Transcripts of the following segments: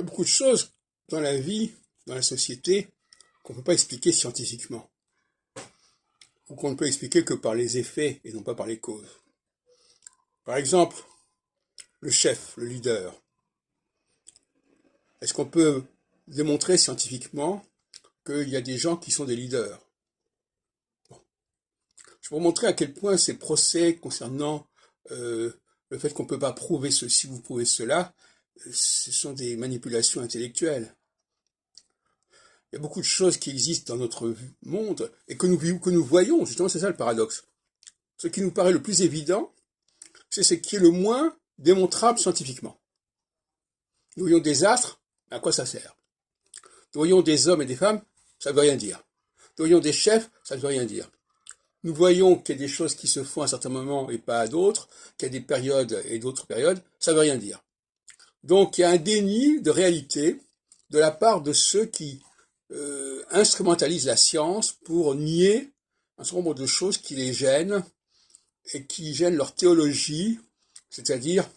Il y a beaucoup de choses dans la vie, dans la société, qu'on ne peut pas expliquer scientifiquement, ou qu'on ne peut expliquer que par les effets et non pas par les causes. Par exemple, le chef, le leader. Est-ce qu'on peut démontrer scientifiquement qu'il y a des gens qui sont des leaders? Je vais vous montrer à quel point ces procès concernant le fait qu'on ne peut pas prouver ceci ou prouver cela, ce sont des manipulations intellectuelles. Il y a beaucoup de choses qui existent dans notre monde et que nous voyons, justement, c'est ça le paradoxe. Ce qui nous paraît le plus évident, c'est ce qui est le moins démontrable scientifiquement. Nous voyons des astres, à quoi ça sert? Nous voyons des hommes et des femmes, ça ne veut rien dire. Nous voyons des chefs, ça ne veut rien dire. Nous voyons qu'il y a des choses qui se font à un certain moment et pas à d'autres, qu'il y a des périodes et d'autres périodes, ça ne veut rien dire. Donc il y a un déni de réalité de la part de ceux qui instrumentalisent la science pour nier un certain nombre de choses qui les gênent et qui gênent leur théologie, c'est-à-dire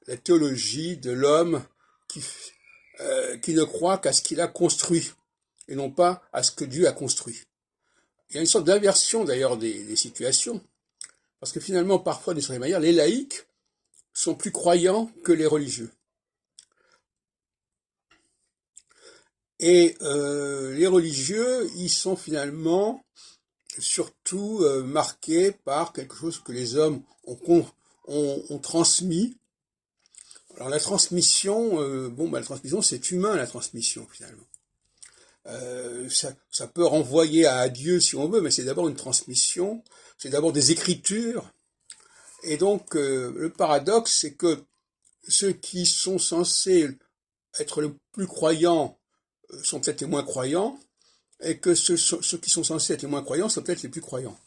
la théologie de l'homme qui ne croit qu'à ce qu'il a construit et non pas à ce que Dieu a construit. Il y a une sorte d'inversion d'ailleurs des situations, parce que finalement, parfois, d'une certaine manière, les laïcs sont plus croyants que les religieux. Et les religieux, ils sont finalement surtout marqués par quelque chose que les hommes ont transmis. Alors la transmission, la transmission, c'est humain, la transmission, finalement. Ça peut renvoyer à Dieu si on veut, mais c'est d'abord une transmission, c'est d'abord des écritures. Et donc, le paradoxe, c'est que ceux qui sont censés être les plus croyants sont peut-être les moins croyants, et que ceux qui sont censés être les moins croyants sont peut-être les plus croyants.